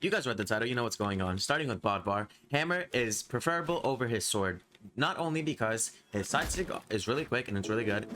You guys read the title, you know what's going on. Starting with Bodvar, Hammer is preferable over his sword. Not only because his side stick is really quick and it's really good,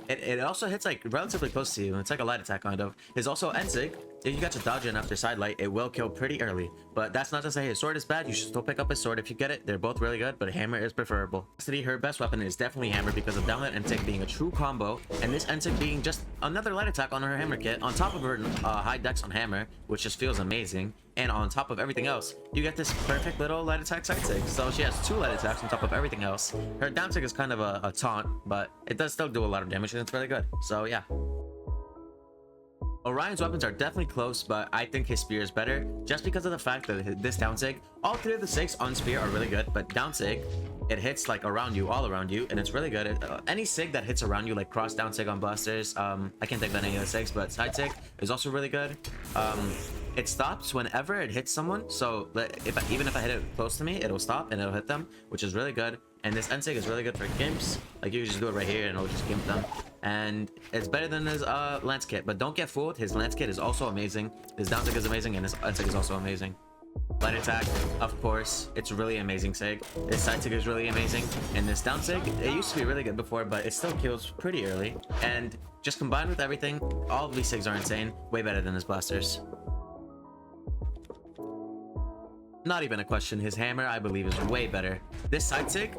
it also hits like relatively close to you. It's like a light attack kind of. His also nsig, if you got to dodge in after side light, it will kill pretty early. But that's not to say his sword is bad. You should still pick up his sword if you get it. They're both really good, but Hammer is preferable. Cassidy, her best weapon is definitely Hammer because of downlight nsig being a true combo, and this nsig being just another light attack on her Hammer kit on top of her high dex on Hammer, which just feels amazing. And on top of everything else, you get this perfect little light attack side sig. So she has 2 light attacks on top of everything else. Her down sig is kind of a taunt, but it does still do a lot of damage and it's really good. So yeah. Orion's weapons are definitely close, but I think his spear is better just because of the fact that this down sig, all 3 of the sigs on spear are really good, but down sig, it hits like around you, all around you, and it's really good. Any sig that hits around you, like cross down sig on blasters, I can't think of any of the sigs, but side sig is also really good. It stops whenever it hits someone, so even if I hit it close to me, it'll stop and it'll hit them, which is really good. And this nsig is really good for gimps. Like, you can just do it right here and it'll just gimp them. And it's better than his lance kit, but don't get fooled, his lance kit is also amazing. His down sig is amazing and his nsig is also amazing. Light attack, of course, it's really amazing sig. This side sig is really amazing, and this down sig, it used to be really good before, but it still kills pretty early. And just combined with everything, all of these sigs are insane, way better than his blasters. Not even a question, his hammer, I believe, is way better. This side sig,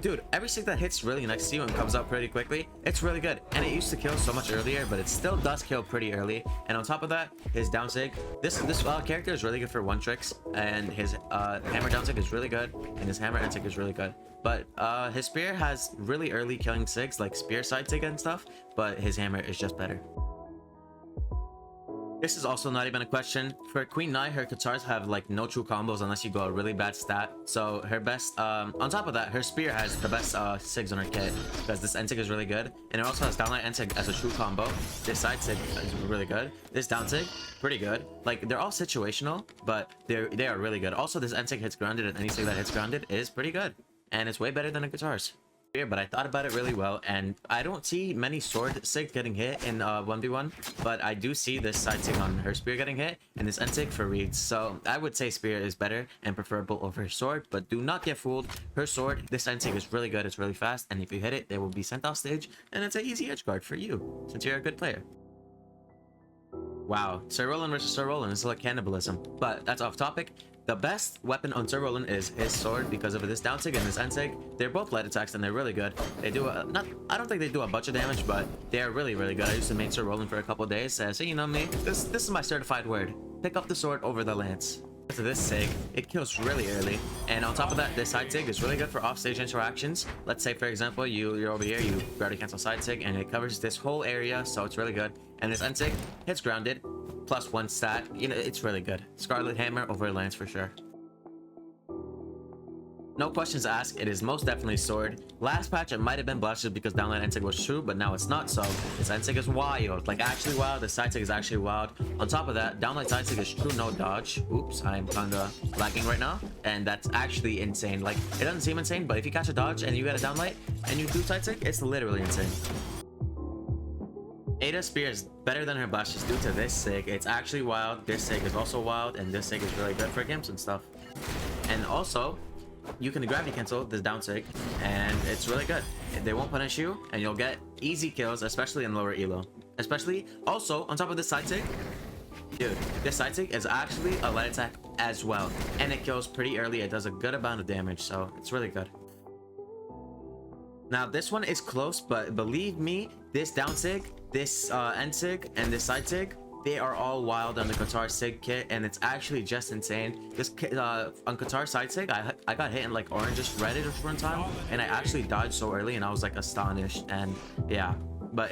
dude, every sig that hits really next to you and comes out pretty quickly, it's really good. And it used to kill so much earlier, but it still does kill pretty early. And on top of that, his down sig, this character is really good for one tricks, and his hammer down sig is really good, and his hammer end sig is really good. But his spear has really early killing sigs like spear side sig and stuff, but his hammer is just better. This is also not even a question. For Queen Nai, her katars have like no true combos unless you go a really bad stat. So her best, on top of that, her spear has the best sigs on her kit because this nsig is really good. And it also has downlight nsig as a true combo. This side sig is really good. This down sig, pretty good. Like, they're all situational, but they are really good. Also, this nsig hits grounded, and any sig that hits grounded is pretty good. And it's way better than the katars. But I thought about it really well, and I don't see many sword sig getting hit in 1v1, but I do see this side sig on her spear getting hit and this end sig for reads. So I would say spear is better and preferable over her sword, but do not get fooled. Her sword, this end sig is really good, it's really fast, and if you hit it, they will be sent off stage, and it's an easy edge guard for you since you're a good player. Wow, Sir Roland versus Sir Roland is like cannibalism, but that's off topic. The best weapon on Sir Roland is his sword because of this down sig and this end sig. They're both light attacks and they're really good. They do I don't think they do a bunch of damage, but they are really, really good. I used to main Sir Roland for a couple of days, so you know me. This is my certified word. Pick up the sword over the lance. So this sig, it kills really early, and on top of that, this side sig is really good for offstage interactions. Let's say, for example, you're over here, you grab a cancel side sig, and it covers this whole area, so it's really good. And this end sig hits grounded, plus 1 stat. You know, it's really good. Scarlet Hammer over Lance for sure. No questions asked, it is most definitely sword. Last patch, it might have been blasters because downlight nsig was true, but now it's not, so this nsig is wild. Like, actually wild. The side sig is actually wild. On top of that, downlight side sig is true no dodge. Oops, I'm kinda lagging right now, and that's actually insane. Like, it doesn't seem insane, but if you catch a dodge and you get a downlight and you do side sig, it's literally insane. Ada's spear is better than her blasters due to this sig. It's actually wild. This sig is also wild, and this sig is really good for gimps and stuff. And also, you can gravity cancel this down sig, and it's really good. They won't punish you, and you'll get easy kills, especially in lower elo. Especially, also, on top of this side sig, dude, this side sig is actually a light attack as well, and it kills pretty early. It does a good amount of damage, so it's really good. Now, this one is close, but believe me, this down sig, this end sig, and this side sig, they are all wild on the Qatar sig kit, and it's actually just insane. This kit, on Qatar side sig, I got hit in like orangish reddish one time, and I actually dodged so early, and I was like astonished. And yeah, but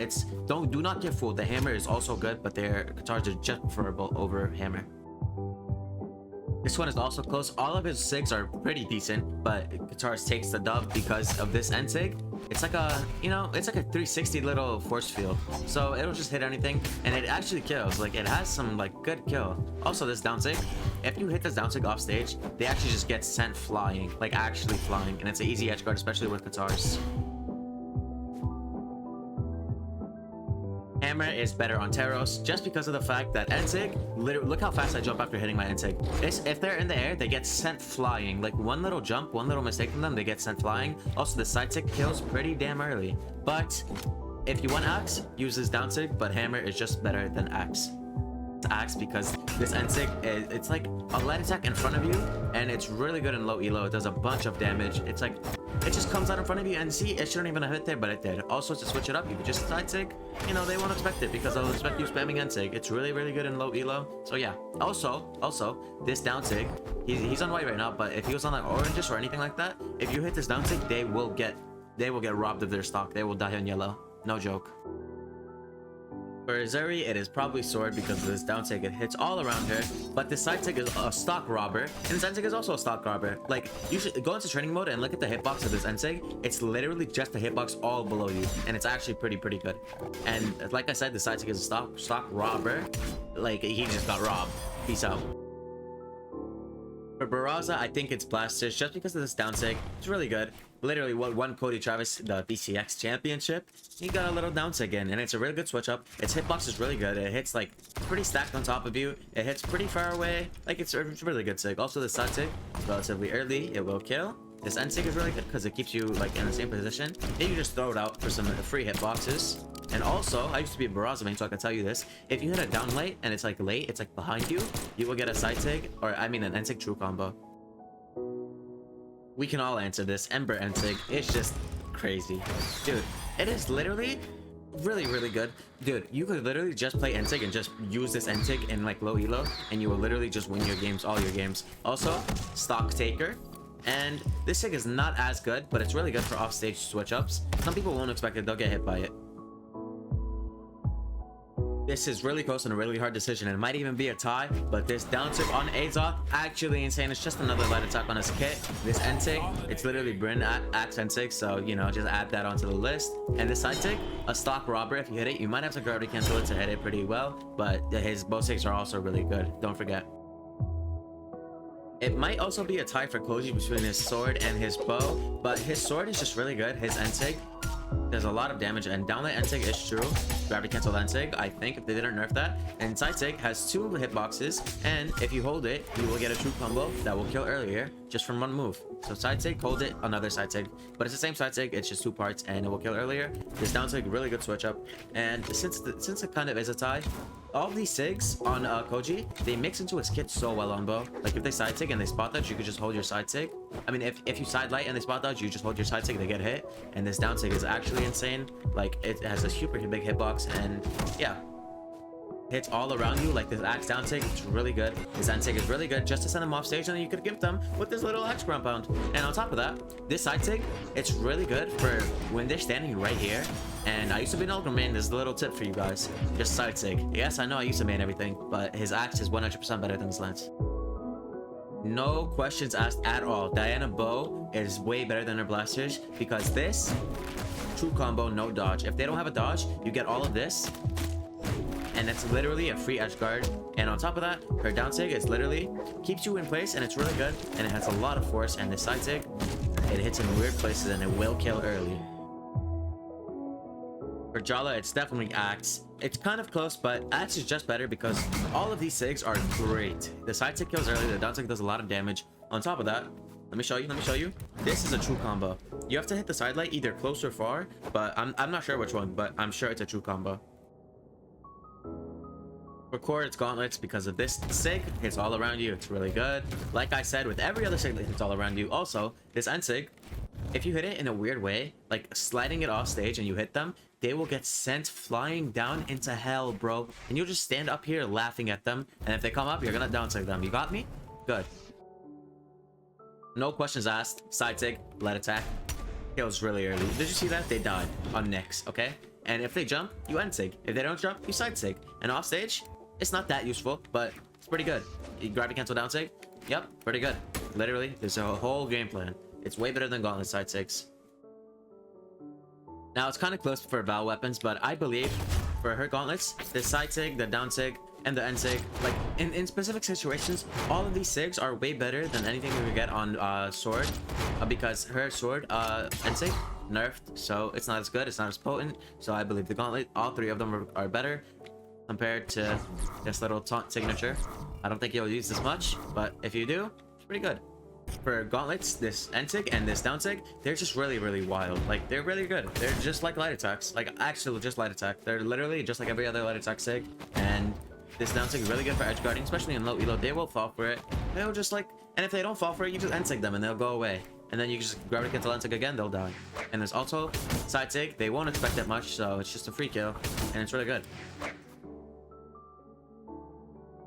do not get fooled. The hammer is also good, but their Qatars are just preferable over hammer. This one is also close. All of his sigs are pretty decent, but Katars takes the dub because of this end sig. It's like a, you know, it's like a 360 little force field, so it'll just hit anything, and it actually kills. Like, it has some like good kill. Also, this down sig, if you hit this down sig off stage, they actually just get sent flying, like actually flying, and it's an easy edge guard, especially with Katars. hammer is better on Taros just because of the fact that nsig, literally, look how fast I jump after hitting my nsig. If they're in the air, they get sent flying. Like one little jump, one little mistake from them, they get sent flying. Also, the side sig kills pretty damn early. But if you want axe, use this down sig, but hammer is just better than axe. Axe because this nsig, it's like a light attack in front of you, and it's really good in low elo. It does a bunch of damage. It's like it just comes out in front of you, and see, it shouldn't even have hit there, but it did. Also, to switch it up, you could just side sig. You know, they won't expect it because they'll expect you spamming nsig. It's really, really good in low elo. So yeah. Also, this down sig, he's on white right now, but if he was on like oranges or anything like that, if you hit this down sig, they will get robbed of their stock. They will die on yellow. No joke. For Azeri, it is probably sword because of this down sig. It hits all around her, but this side sig is a stock robber, and this nsig is also a stock robber. Like, you should go into training mode and look at the hitbox of this nsig. It's literally just a hitbox all below you, and it's actually pretty good. And like I said, the side sig is a stock robber. Like, he just got robbed. Peace out. For Barraza, I think it's blasters just because of this down sig. It's really good. Literally, what won Cody Travis the BCX championship, he got a little down sig in, and it's a really good switch up. Its hitbox is really good. It hits like pretty stacked on top of you. It hits pretty far away. Like, it's a really good sig. Also, the side sig, relatively early, it will kill. This nsig is really good because it keeps you like in the same position. Then you just throw it out for some free hitboxes. And also, I used to be a Barraza main, so I can tell you this. If you hit a down light and it's like late, it's like behind you, you will get a side sig, or I mean an nsig true combo. We can all answer this. Ember nsig, it's just crazy. Dude, it is literally really good. Dude, you could literally just play nsig and just use this nsig in like low elo, and you will literally just win your games, all your games. Also, stock taker. And this sig is not as good, but it's really good for offstage switch ups. Some people won't expect it, they'll get hit by it. This is really close and a really hard decision. It might even be a tie, but this down sig on Azok, actually insane. It's just another light attack on his kit. This nsig, it's literally Bryn Axe nsig, so you know, just add that onto the list. And this side sig, a stock robber. If you hit it, you might have to gravity cancel it to hit it pretty well, but his bow sigs are also really good. Don't forget. It might also be a tie for Koji between his sword and his bow, but his sword is just really good. His nsig, there's a lot of damage, and downlight nsig is true. Gravity cancel nsig, I think, if they didn't nerf that. And side sig has 2 hitboxes, and if you hold it, you will get a true combo that will kill earlier just from one move. So side sig, hold it, another side sig, but it's the same side sig, it's just 2 parts, and it will kill earlier. This down sig, really good switch up, and since it kind of is a tie, all of these sigs on Koji, they mix into his kit so well on bow. Like, if they side sig and they spot dodge, you could just hold your side sig. I mean, if you side light and they spot dodge, you just hold your side sig, they get hit. And this down sig is actually insane. Like, it has a super big hitbox, and yeah, hits all around you. Like, this axe down sig, it's really good. This nsig is really good just to send them off stage, and then you could gift them with this little axe ground pound. And on top of that, this side sig, it's really good for when they're standing right here. And I used to be an Ultra main. This is a little tip for you guys. Just side sig. Yes, I know I used to main everything, but his axe is 100% better than his lance. No questions asked at all. Diana bow is way better than her blasters because this true combo, no dodge. If they don't have a dodge, you get all of this, and it's literally a free edge guard. And on top of that, her down sig is literally keeps you in place, and it's really good, and it has a lot of force. And the side sig, it hits in weird places, and it will kill early. For Jala, it's definitely axe. It's kind of close, but axe is just better because all of these sigs are great. The side sig kills early, the down sig does a lot of damage. On top of that, let me show you. This is a true combo. You have to hit the side light either close or far, but I'm not sure which one, but I'm sure it's a true combo. For core, it's gauntlets because of this sig hits all around you. It's really good. Like I said, with every other sig that hits all around you. Also, this nsig, if you hit it in a weird way, like sliding it off stage and you hit them, they will get sent flying down into hell, bro. And you'll just stand up here laughing at them. And if they come up, you're gonna downsig them. You got me? Good. No questions asked. Side sig, light attack. Kills really early. Did you see that? They died on Nyx, okay? And if they jump, you nsig. If they don't jump, you side sig. And off stage, it's not that useful, but it's pretty good. You gravity cancel down sig? Yep, pretty good. Literally, there's a whole game plan. It's way better than gauntlet side sigs. Now, it's kind of close for Val weapons, but I believe for her gauntlets, the side sig, the down sig, and the nsig, like in specific situations, all of these sigs are way better than anything we could get on sword, because her sword nsig, nerfed, so it's not as good, it's not as potent. So I believe the gauntlet, all three of them are better compared to this little taunt signature. I don't think you'll use this much, but if you do, it's pretty good. For gauntlets, this nsig and this downsig, they're just really wild. Like, they're really good. They're just like light attacks, like actually just light attack. They're literally just like every other light attack sig, and this downsig is really good for edge guarding, especially in low elo. They will fall for it. They'll just like, and if they don't fall for it, you just nsig them and they'll go away. And then you just grab it cancel nsig again, they'll die. And there's also side sig. They won't expect that much, so it's just a free kill, and it's really good.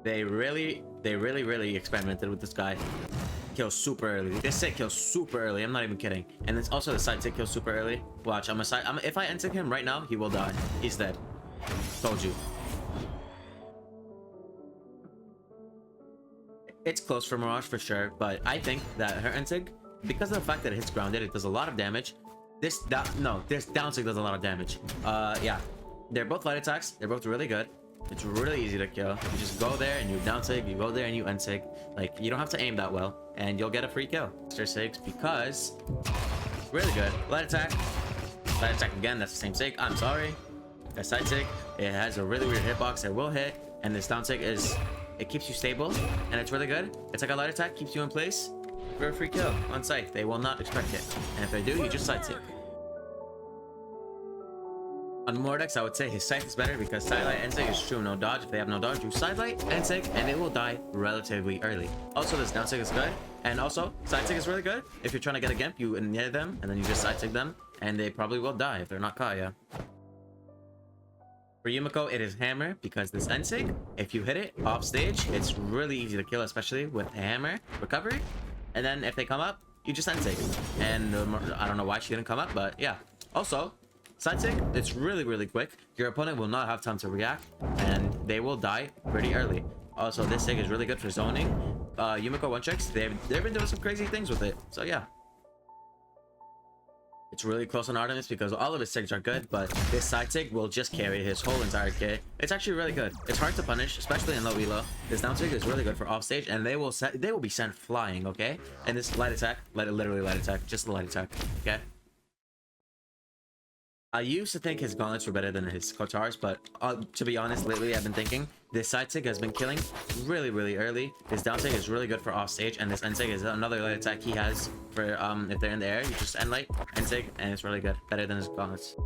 They really experimented with this guy. Kills super early. This sig kills super early. I'm not even kidding. And it's also the side sig kills super early. Watch, if I nsig him right now, he will die. He's dead. Told you. It's close for Mirage for sure, but I think that her nsig, because of the fact that it hits grounded, it does a lot of damage. This downsig does a lot of damage. Yeah, they're both light attacks. They're both really good. It's really easy to kill. You just go there and you downsig, you go there and you nsig. Like, you don't have to aim that well, and you'll get a free kill. Extra sigs because really good. Light attack again. That's the same sig. I'm sorry. That side sig, it has a really weird hitbox. It will hit, and this downsig it keeps you stable, and it's really good. It's like a light attack, keeps you in place for a free kill on scythe. They will not expect it, and if they do, you just side sig. On mordex, I would say his scythe is better because sidelight nsig is true no dodge. If they have no dodge, you sidelight nsig and it will die relatively early. Also, this downsig is good, and also side sig is really good. If you're trying to get a gimp, you near them and then you just side sig them, and they probably will die if they're not Kaya. For Yumiko, it is hammer because this nsig, if you hit it off stage, it's really easy to kill, especially with hammer recovery. And then if they come up, you just nsig. And I don't know why she didn't come up, but yeah. Also, side sig, it's really quick. Your opponent will not have time to react, and they will die pretty early. Also, this sig is really good for zoning. Yumiko one tricks, they've been doing some crazy things with it. So yeah. It's really close on Artemis because all of his sigs are good, but this side sig will just carry his whole entire kit. It's actually really good. It's hard to punish, especially in low elo. This down sig is really good for offstage, and they will be sent flying, okay? And this light attack, literally light attack, just the light attack, okay? I used to think his gauntlets were better than his katars, but to be honest, lately I've been thinking this side sig has been killing really early. His down sig is really good for offstage, and this end sig is another light attack he has for if they're in the air. You just end light, end sig, and it's really good. Better than his gauntlets.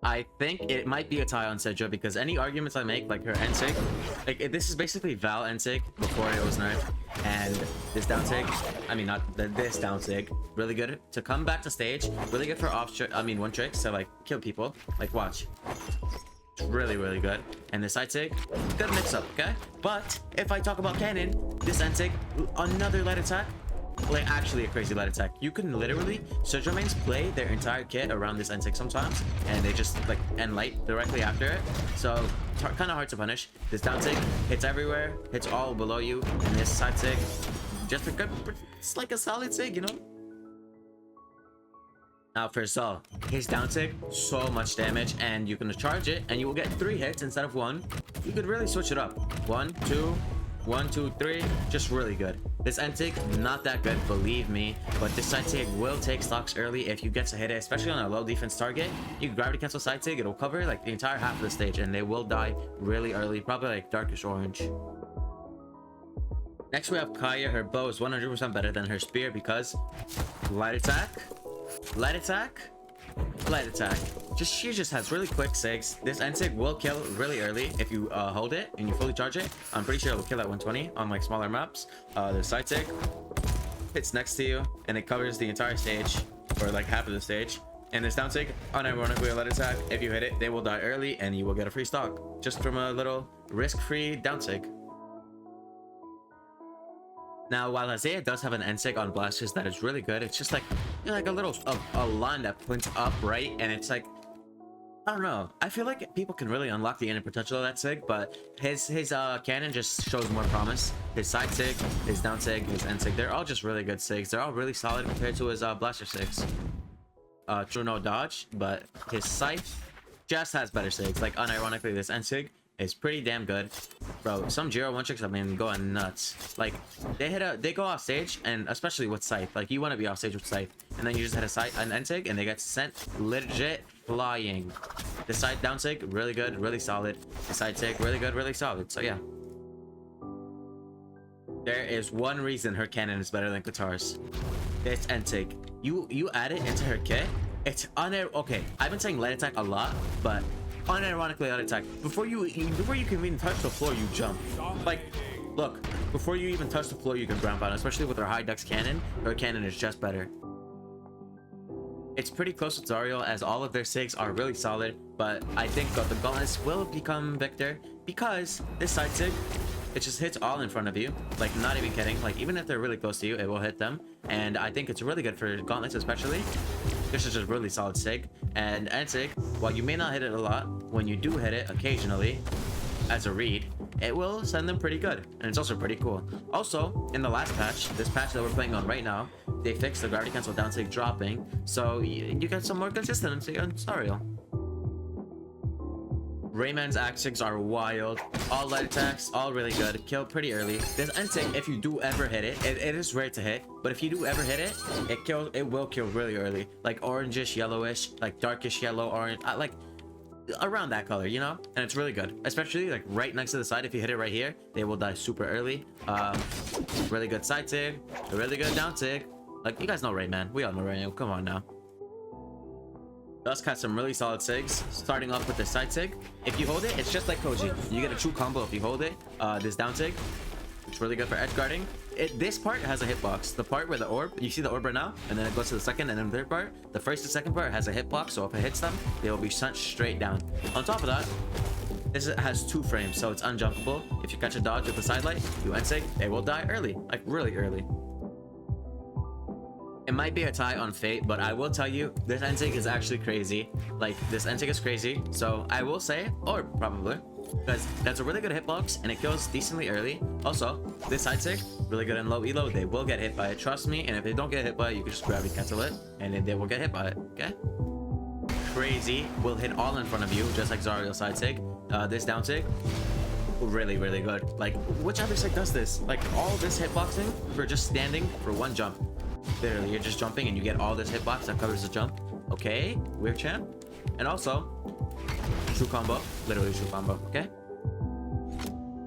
I think it might be a tie on Cedra because any arguments I make, like her nsig, like this is basically Val nsig before it was nerfed, and this downsig, I mean not this downsig, really good to come back to stage, really good for one tricks to like kill people. Like watch, it's really good. And this side sig, good mix up, okay? But if I talk about Canon, this nsig, another light attack. Like actually a crazy light attack. You can literally Surge mains play their entire kit around this nsig sometimes, and they just like end light directly after it. So kind of hard to punish. This down sig hits everywhere, hits all below you, and this side sig just a good, it's like a solid sig, you know. Now for Saul, his down sig, so much damage, and you can charge it and you will get 3 hits instead of 1. You could really switch it up. 1, 2, 1, 2, 3, just really good. This nsig, not that good, believe me, but this side sig will take stocks early if you get to hit it, especially on a low defense target. You can gravity cancel side sig, it'll cover like the entire half of the stage, and they will die really early, probably like darkish orange. Next we have Kaya. Her bow is 100% better than her spear because light attack, light attack, light attack. She just has really quick sigs. This nsig will kill really early if you hold it and you fully charge it. I'm pretty sure it will kill at 120 on like smaller maps. The side sig hits next to you and it covers the entire stage or like half of the stage. And this down sig, unironically a light attack. If you hit it, they will die early and you will get a free stock just from a little risk-free down sig. Now, while Azeri does have an nsig on blasters that is really good, it's just like, you know, like a little a line that points up, right? And it's like, I don't know. I feel like people can really unlock the inner potential of that sig, but his Canon just shows more promise. His side sig, his down sig, his nsig, they're all just really good sigs. They're all really solid compared to his blaster sigs. True no dodge, but his scythe just has better sigs. Like unironically, this nsig is pretty damn good. Bro, some Jiro one tricks have been going nuts. Like, they go off stage, and especially with scythe, like you want to be off stage with scythe, and then you just hit an nsig and they get sent legit flying. The side down sig, really good, really solid. The side sig, really good, really solid. So yeah. There is one reason her cannon is better than katars. It's nsig. You add it into her kit, it's okay, I've been saying light attack a lot, but unironically light attack. Before you can even touch the floor, you jump. Like, look, before you even touch the floor, you can ground pound. Especially with her high dex cannon, her cannon is just better. It's pretty close with Zariel, as all of their sigs are really solid, but I think that the gauntlets will become victor because this side sig, it just hits all in front of you. Like, not even kidding. Like, even if they're really close to you, it will hit them. And I think it's really good for gauntlets, especially. This is just really solid sig. And nsig, while you may not hit it a lot, when you do hit it occasionally as a read, it will send them pretty good. And it's also pretty cool. Also, in the last patch, this patch that we're playing on right now, they fixed the gravity cancel down sig dropping, so you get some more consistency on Zariel. Rayman's axes are wild. All light attacks, all really good. Kill pretty early. This nsig, if you do ever hit it, it is rare to hit, but if you do ever hit it, it will kill really early. Like orangish, yellowish, like darkish yellow, orange, like around that color, you know? And it's really good, especially like right next to the side. If you hit it right here, they will die super early. Really good side sig, a really good down sig. Like, you guys know Rayman. We all know Reno. Come on now. Dusk has some really solid sigs, starting off with the side sig. If you hold it, it's just like Koji. You get a true combo if you hold it. This down sig, it's really good for edge guarding. This part has a hitbox. The part where the orb, you see the orb right now, and then it goes to the second and then the third part. The first and second part has a hitbox, so if it hits them, they will be sent straight down. On top of that, this has 2 frames, so it's unjumpable. If you catch a dodge with the side light, you nsig, they will die early, like really early. It might be a tie on fate, but I will tell you, this nsig is actually crazy. Like, this nsig is crazy, so I will say, or probably, because that's a really good hitbox and it kills decently early. Also, this side sig, really good in low elo. They will get hit by it, trust me. And if they don't get hit by it, you can just gravity cancel it, and then they will get hit by it. Okay. Crazy will hit all in front of you, just like Zariel side sig. This down sig, really good. Like, which other sig does this? Like, all this hitboxing for just standing for one jump. Literally, you're just jumping and you get all this hitbox that covers the jump. Okay, weird champ. And also, true combo, literally true combo. Okay.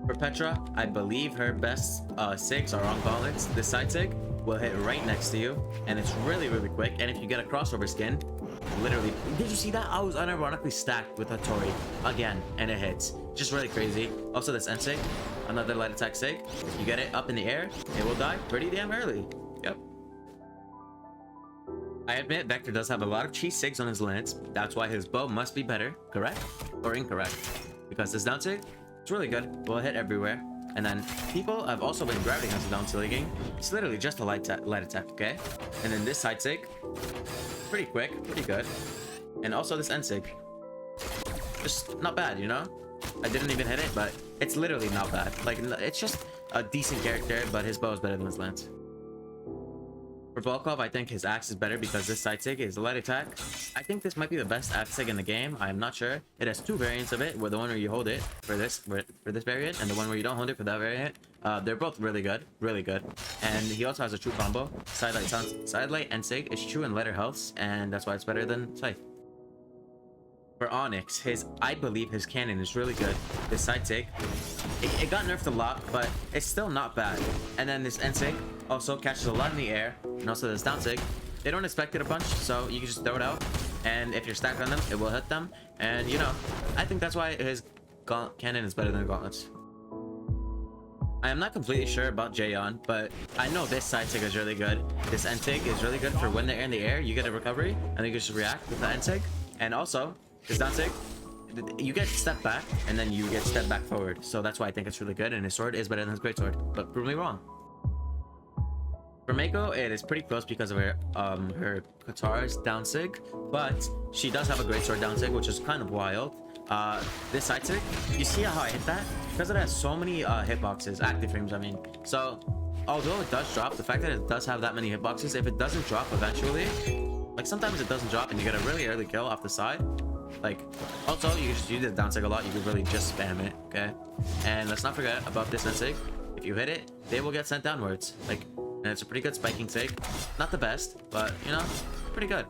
For Petra, I believe her best sigs are on gauntlets. This side sig will hit right next to you, and it's really quick. And if you get a crossover skin, literally, did you see that? I was unironically stacked with Hattori again, and it hits. Just really crazy. Also, this nsig, another light attack sig. If you get it up in the air, it will die pretty damn early. Yep. I admit Vector does have a lot of cheese sigs on his lance. That's why his bow must be better, correct or incorrect? Because this down sig, it's really good. Will hit everywhere. And then people have also been gravity cancel down sigging. It's literally just a light attack, okay? And then this side sig, pretty quick, pretty good. And also this nsig, just not bad, you know? I didn't even hit it, but it's literally not bad. Like, it's just a decent character, but his bow is better than his lance. For Volkov, I think his axe is better because this side sig is a light attack. I think this might be the best axe sig in the game. I am not sure. It has 2 variants of it, where the one where you hold it for this variant, and the one where you don't hold it for that variant. They're both really good, And he also has a true combo. Side light and sig is true in letter healths, and that's why it's better than scythe. For Onyx, I believe his cannon is really good. This side sig, it got nerfed a lot, but it's still not bad. And then this nsig also catches a lot in the air, and also this down sig. They don't expect it a punch, so you can just throw it out, and if you're stacked on them, it will hit them. And you know, I think that's why his cannon is better than gauntlets. I am not completely sure about Jaeon, but I know this side sig is really good. This nsig is really good for when they're in the air, you get a recovery, and you can just react with the nsig. And also, this down sig, you get step back, and then you get step back forward. So that's why I think it's really good, and his sword is better than his greatsword. But prove me wrong. For Mako, it is pretty close because of her katars down sig, but she does have a greatsword down sig, which is kind of wild. This side sig, you see how I hit that? Because it has so many hitboxes, active frames, I mean. So, although it does drop, the fact that it does have that many hitboxes, if it doesn't drop eventually, like sometimes it doesn't drop and you get a really early kill off the side, Like, also, you can just use this down sig a lot. You could really just spam it, okay? And let's not forget about this nsig. If you hit it, they will get sent downwards. Like, and it's a pretty good spiking sig. Not the best, but, you know, pretty good.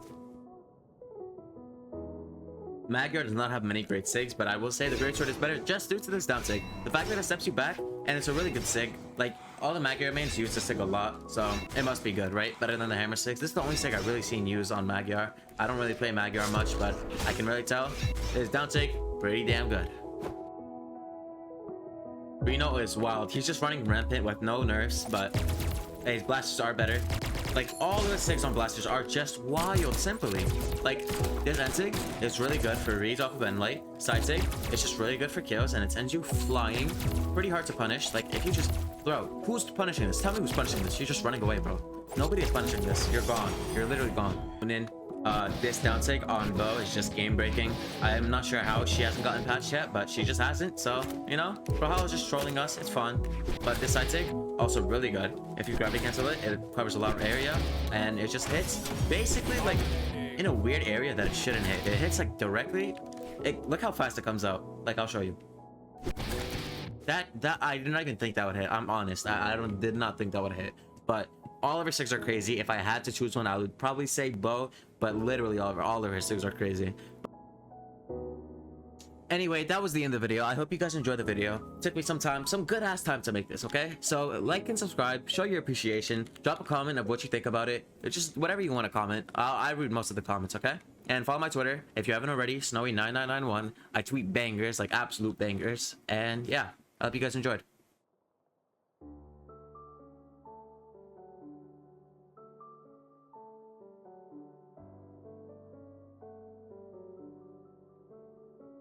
Magyar does not have many great sigs, but I will say the great sword is better just due to this down sig. The fact that it steps you back, and it's a really good sig. Like, all the Magyar mains use this sig a lot, so it must be good, right? Better than the hammer sigs. This is the only sig I really seen used on Magyar. I don't really play Magyar much, but I can really tell this down sig pretty damn good. Reno is wild. He's just running rampant with no nerfs, but his blasters are better. Like, all the sigs on blasters are just wild, simply. Like, this nsig is really good for reads off of dlight. Side sig, it's just really good for kills, and it sends you flying. Pretty hard to punish. Like, if you just... Bro, who's punishing this? Tell me who's punishing this. You're just running away, bro. Nobody is punishing this. You're gone. You're literally gone. And then, this down sig on bow is just game breaking. I'm not sure how she hasn't gotten patched yet, but she just hasn't. So, you know, Brawlhalla is just trolling us. It's fun. But this side sig, also really good. If you gravity cancel it, it covers a lot of area, and it just hits basically like in a weird area that it shouldn't hit. It hits like directly. Look how fast it comes out. Like, I'll show you. That I did not even think that would hit. I'm honest. I did not think that would hit. But all of her sigs are crazy. If I had to choose one, I would probably say bow. But literally all of her sigs are crazy. Anyway, that was the end of the video. I hope you guys enjoyed the video. It took me some time, some good ass time to make this, okay? So like and subscribe, show your appreciation, drop a comment of what you think about it. It's just whatever you want to comment. I read most of the comments, okay? And follow my Twitter if you haven't already, Snowy9991. I tweet bangers, like absolute bangers. And yeah, I hope you guys enjoyed.